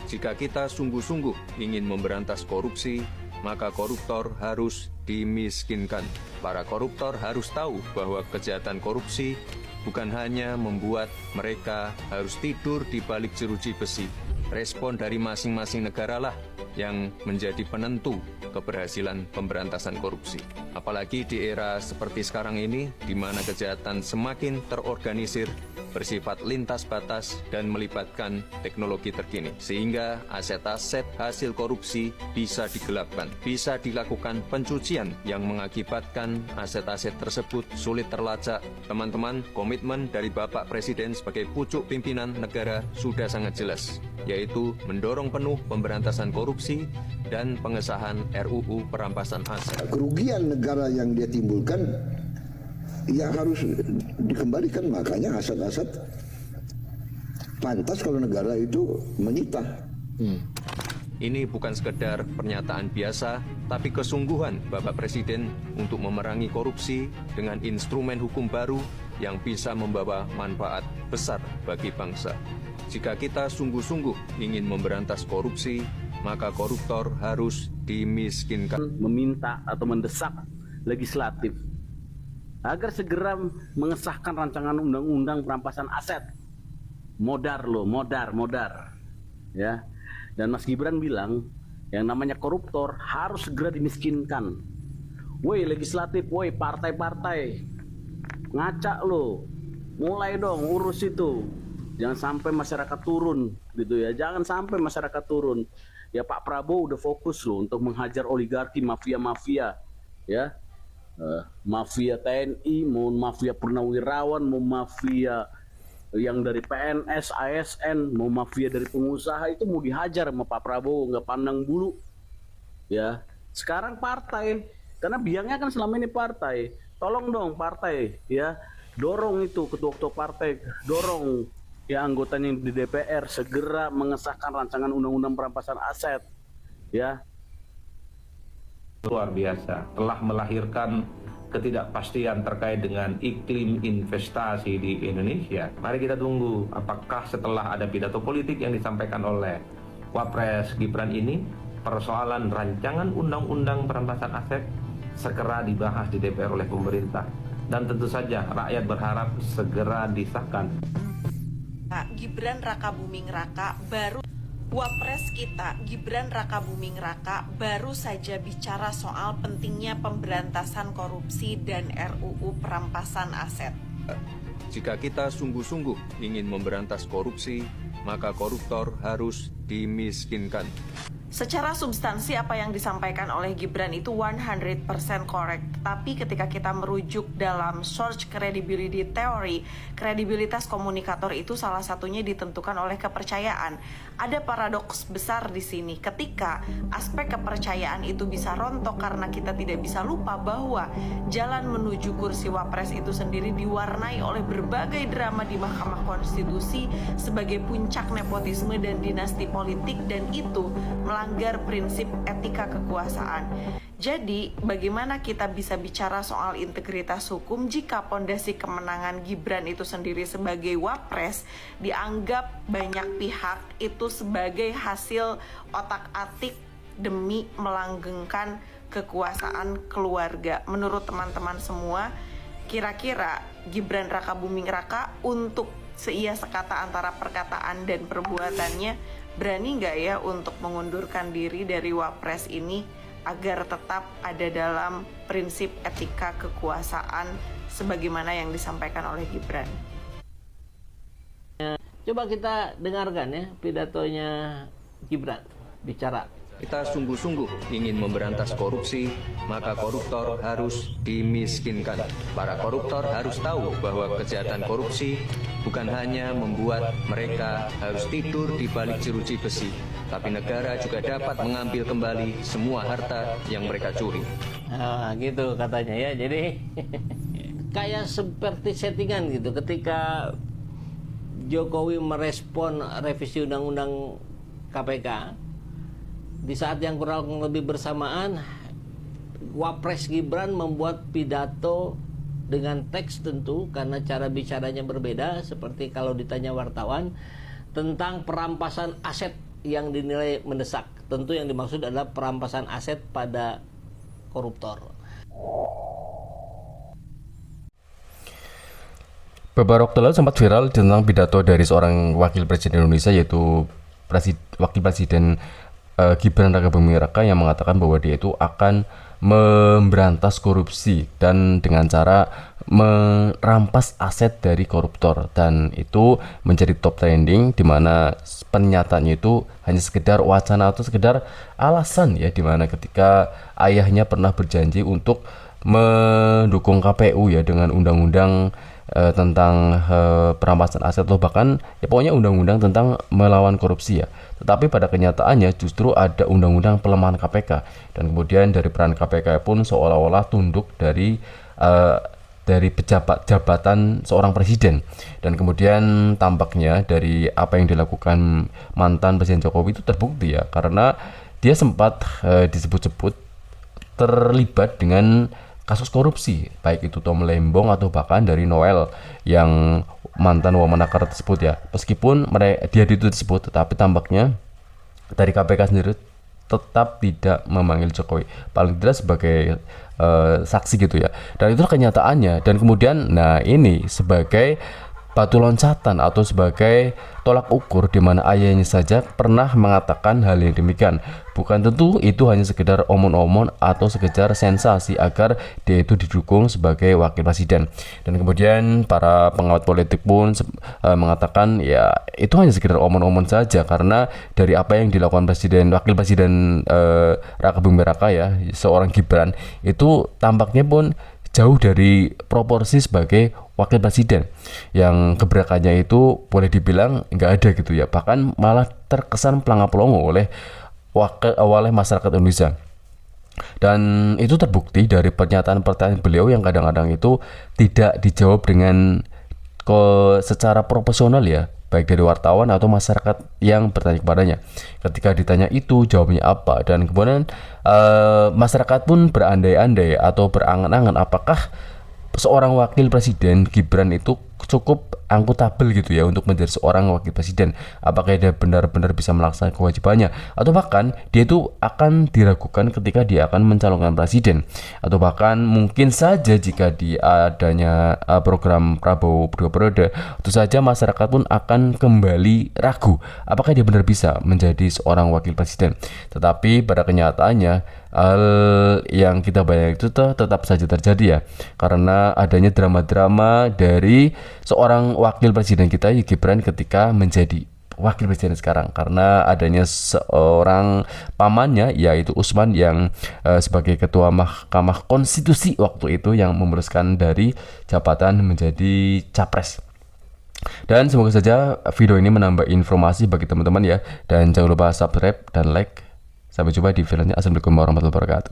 Jika kita sungguh-sungguh ingin memberantas korupsi, maka koruptor harus dimiskinkan. Para koruptor harus tahu bahwa kejahatan korupsi bukan hanya membuat mereka harus tidur di balik jeruji besi. Respon dari masing-masing negara lah yang menjadi penentu keberhasilan pemberantasan korupsi. Apalagi di era seperti sekarang ini, di mana kejahatan semakin terorganisir, bersifat lintas batas, dan melibatkan teknologi terkini. Sehingga aset-aset hasil korupsi bisa digelapkan, bisa dilakukan pencucian yang mengakibatkan aset-aset tersebut sulit terlacak. Teman-teman, komitmen dari Bapak Presiden sebagai pucuk pimpinan negara sudah sangat jelas, yaitu mendorong penuh pemberantasan korupsi dan pengesahan RUU perampasan aset. Kerugian negara yang dia timbulkan ya harus dikembalikan, makanya aset-aset pantas kalau negara itu menyita. Ini bukan sekedar pernyataan biasa, tapi kesungguhan Bapak Presiden untuk memerangi korupsi dengan instrumen hukum baru yang bisa membawa manfaat besar bagi bangsa. Jika kita sungguh-sungguh ingin memberantas korupsi, maka koruptor harus dimiskinkan. Meminta atau mendesak legislatif agar segera mengesahkan rancangan undang-undang perampasan aset. Modar ya. Dan Mas Gibran bilang yang namanya koruptor harus segera dimiskinkan. Woi legislatif, woi partai-partai, ngaca lo, mulai dong urus itu. Jangan sampai masyarakat turun gitu ya. Jangan sampai masyarakat turun. Ya Pak Prabowo udah fokus loh untuk menghajar oligarki, mafia-mafia ya. Mafia TNI, mau mafia purnawirawan, mau mafia yang dari PNS, ASN, mau mafia dari pengusaha, itu mau dihajar sama Pak Prabowo, nggak pandang bulu. Ya, sekarang partai, karena biangnya kan selama ini partai. Tolong dong partai, ya, dorong itu ketua-ketua partai, dorong ya anggotanya di DPR segera mengesahkan rancangan undang-undang perampasan aset, ya. Luar biasa, telah melahirkan ketidakpastian terkait dengan iklim investasi di Indonesia. Mari kita tunggu apakah setelah ada pidato politik yang disampaikan oleh Wapres Gibran ini, persoalan rancangan undang-undang perampasan aset segera dibahas di DPR oleh pemerintah. Dan tentu saja rakyat berharap segera disahkan. Gibran Raka Buming Raka baru Wapres kita, Gibran Raka Buming Raka, baru saja bicara soal pentingnya pemberantasan korupsi dan RUU perampasan aset. Jika kita sungguh-sungguh ingin memberantas korupsi, maka koruptor harus dimiskinkan. Secara substansi apa yang disampaikan oleh Gibran itu 100% correct. Tapi ketika kita merujuk dalam search credibility theory, kredibilitas komunikator itu salah satunya ditentukan oleh kepercayaan. Ada paradoks besar di sini ketika aspek kepercayaan itu bisa rontok karena kita tidak bisa lupa bahwa jalan menuju kursi Wapres itu sendiri diwarnai oleh berbagai drama di Mahkamah Konstitusi sebagai puncak nepotisme dan dinasti politik, dan itu melanggar prinsip etika kekuasaan. Jadi, bagaimana kita bisa bicara soal integritas hukum jika pondasi kemenangan Gibran itu sendiri sebagai Wapres dianggap banyak pihak itu sebagai hasil otak-atik demi melanggengkan kekuasaan keluarga? Menurut teman-teman semua, kira-kira Gibran Raka Buming Raka untuk seia sekata antara perkataan dan perbuatannya berani nggak ya untuk mengundurkan diri dari Wapres ini agar tetap ada dalam prinsip etika kekuasaan sebagaimana yang disampaikan oleh Gibran? Coba kita dengarkan ya pidatonya Gibran bicara. Kita sungguh-sungguh ingin memberantas korupsi, maka koruptor harus dimiskinkan. Para koruptor harus tahu bahwa kejahatan korupsi bukan hanya membuat mereka harus tidur di balik jeruji besi, tapi negara juga dapat mengambil kembali semua harta yang mereka curi. Nah, gitu katanya ya. Jadi kayak seperti settingan gitu ketika Jokowi merespon revisi undang-undang KPK. Di saat yang kurang lebih bersamaan, Wapres Gibran membuat pidato dengan teks tentu karena cara bicaranya berbeda, seperti kalau ditanya wartawan, tentang perampasan aset yang dinilai mendesak. Tentu yang dimaksud adalah perampasan aset pada koruptor. Beberapa waktu lalu sempat viral tentang pidato dari seorang wakil presiden Indonesia, yaitu wakil presiden Gibran Rakabuming Raka, yang mengatakan bahwa dia itu akan memberantas korupsi dan dengan cara merampas aset dari koruptor, dan itu menjadi top trending, di mana pernyataannya itu hanya sekedar wacana atau sekedar alasan ya, di mana ketika ayahnya pernah berjanji untuk mendukung KPU ya dengan undang-undang tentang perampasan aset atau bahkan ya pokoknya undang-undang tentang melawan korupsi ya. Tetapi pada kenyataannya justru ada undang-undang pelemahan KPK, dan kemudian dari peran KPK pun seolah-olah tunduk dari pejabat jabatan seorang presiden. Dan kemudian tampaknya dari apa yang dilakukan mantan Presiden Jokowi itu terbukti ya, karena dia sempat disebut-sebut terlibat dengan kasus korupsi, baik itu Tom Lembong atau bahkan dari Noel yang mantan Wamenakar tersebut ya. Meskipun dia itu disebut, tetapi tampaknya dari KPK sendiri tetap tidak memanggil Jokowi, paling tidak sebagai saksi gitu ya. Dan itulah kenyataannya. Dan kemudian nah ini sebagai batu loncatan atau sebagai tolak ukur di mana ayahnya saja pernah mengatakan hal yang demikian. Bukan tentu itu hanya sekedar omong-omong atau sekedar sensasi agar dia itu didukung sebagai wakil presiden. Dan kemudian para pengawat politik pun mengatakan ya itu hanya sekedar omong-omong saja, karena dari apa yang dilakukan wakil presiden Rakabuming Raka ya, seorang Gibran, itu tampaknya pun jauh dari proporsi sebagai wakil presiden, yang gebrakannya itu boleh dibilang nggak ada gitu ya, bahkan malah terkesan pelangap-pelongo oleh masyarakat Indonesia. Dan itu terbukti dari pernyataan-pernyataan beliau yang kadang-kadang itu tidak dijawab dengan secara proporsional ya, baik dari wartawan atau masyarakat yang bertanya kepadanya. Ketika ditanya itu jawabnya apa, dan kemudian masyarakat pun berandai-andai atau berangan-angan apakah seorang wakil presiden Gibran itu cukup angkutabel gitu ya untuk menjadi seorang wakil presiden. Apakah dia benar-benar bisa melaksanakan kewajibannya, atau bahkan dia itu akan diragukan ketika dia akan mencalonkan presiden, atau bahkan mungkin saja jika adanya program Prabowo 2 periode, tentu saja masyarakat pun akan kembali ragu apakah dia benar bisa menjadi seorang wakil presiden. Tetapi pada kenyataannya hal yang kita bayangkan itu tetap saja terjadi ya, karena adanya drama-drama dari seorang wakil presiden kita Gibran ketika menjadi wakil presiden sekarang, karena adanya seorang pamannya yaitu Usman yang sebagai ketua Mahkamah Konstitusi waktu itu yang memutuskan dari jabatan menjadi capres. Dan semoga saja video ini menambah informasi bagi teman-teman ya, dan jangan lupa subscribe dan like. Sampai jumpa di videonya. Assalamualaikum warahmatullahi wabarakatuh.